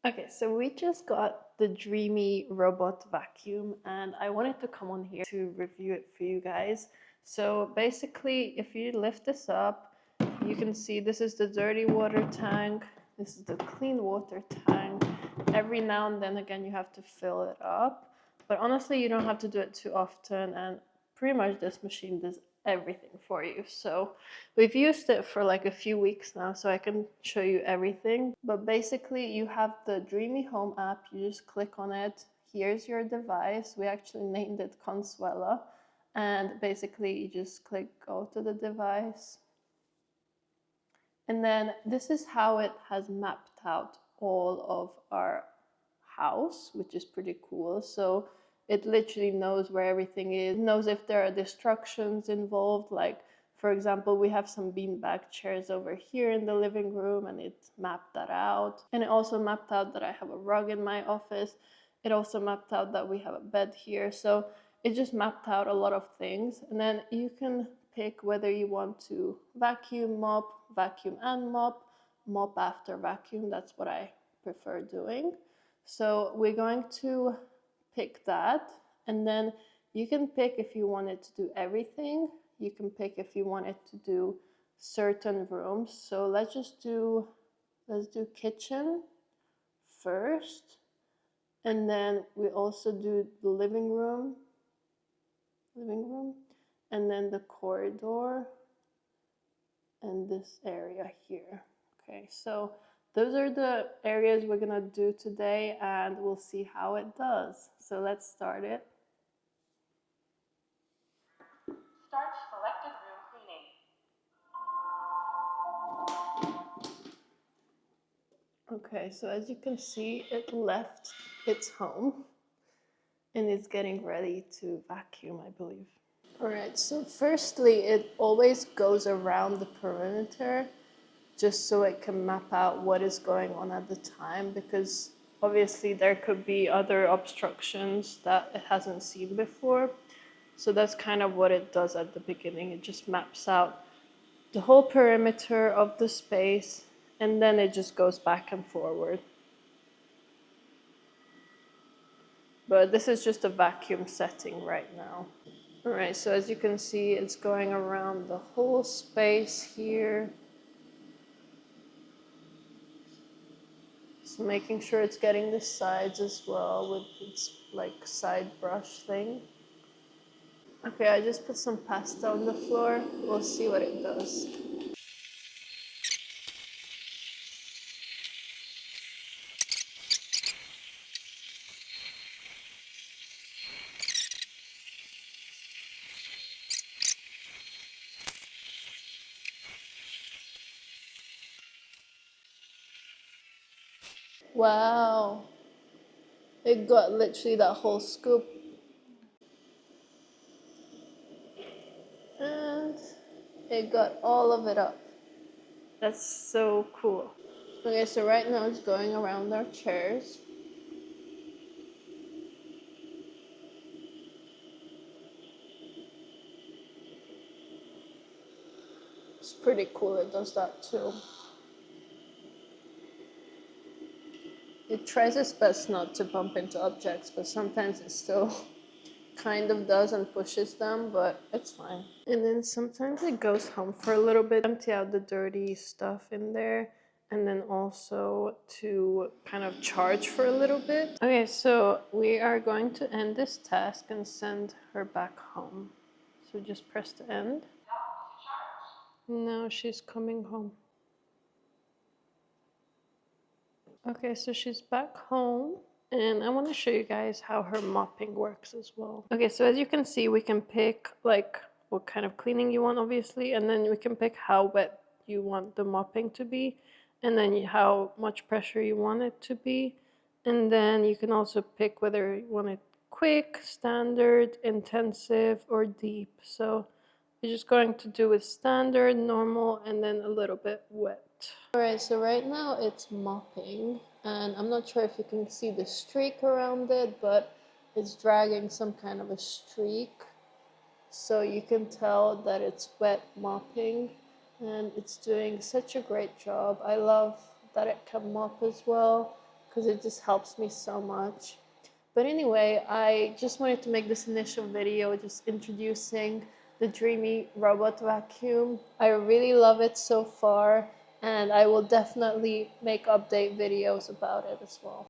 Okay, so we just got the Dreamy robot vacuum and I wanted to come on here to review it for you guys. So basically, if you lift this up, you can see this is the dirty water tank, this is the clean water tank. Every now and then again, you have to fill it up. But honestly, you don't have to do it too often, and pretty much this machine does everything for you. So we've used it for like a few weeks now, so I can show you everything. But basically, you have the Dreamy Home app. You just click on it. Here's your device. We actually named it Consuela. And basically, you just click go to the device. And then this is how it has mapped out all of our house, which is pretty cool. So it literally knows where everything is, knows if there are destructions involved. Like, for example, we have some beanbag chairs over here in the living room, and it mapped that out. And it also mapped out that I have a rug in my office. It also mapped out that we have a bed here. So it just mapped out a lot of things. And then you can pick whether you want to vacuum, mop, vacuum and mop, mop after vacuum. That's what I prefer doing. So we're going to pick that, and then you can pick if you want it to do everything. You can pick if you want it to do certain rooms. So let's do kitchen first, and then we also do the living room, and then the corridor, and this area here. Okay, so those are the areas we're gonna do today, and we'll see how it does. So let's start it. Start selected room cleaning. Okay, so as you can see, it left its home and it's getting ready to vacuum, I believe. All right, so firstly, it always goes around the perimeter just so it can map out what is going on at the time, because obviously there could be other obstructions that it hasn't seen before. So that's kind of what it does at the beginning. It just maps out the whole perimeter of the space, and then it just goes back and forward. But this is just a vacuum setting right now. All right, so as you can see, it's going around the whole space here. Just making sure it's getting the sides as well with its like side brush thing. Okay, I just put some pasta on the floor. We'll see what it does. Wow, it got literally that whole scoop. And it got all of it up. That's so cool. Okay, so right now it's going around our chairs. It's pretty cool, it does that too. It tries its best not to bump into objects, but sometimes it still kind of does and pushes them, but it's fine. And then sometimes it goes home for a little bit, empty out the dirty stuff in there, and then also to kind of charge for a little bit. Okay, so we are going to end this task and send her back home. So just press the end. No, she's coming home. Okay, so she's back home, and I want to show you guys how her mopping works as well. Okay, so as you can see, we can pick like what kind of cleaning you want, obviously, and then we can pick how wet you want the mopping to be, and then how much pressure you want it to be. And then you can also pick whether you want it quick, standard, intensive, or deep. So we're just going to do with standard, normal, and then a little bit wet. Alright, so right now it's mopping, and I'm not sure if you can see the streak around it, but it's dragging some kind of a streak. So you can tell that it's wet mopping, and it's doing such a great job. I love that it can mop as well, because it just helps me so much. But anyway, I just wanted to make this initial video just introducing the DREAME robot vacuum. I really love it so far, and I will definitely make update videos about it as well.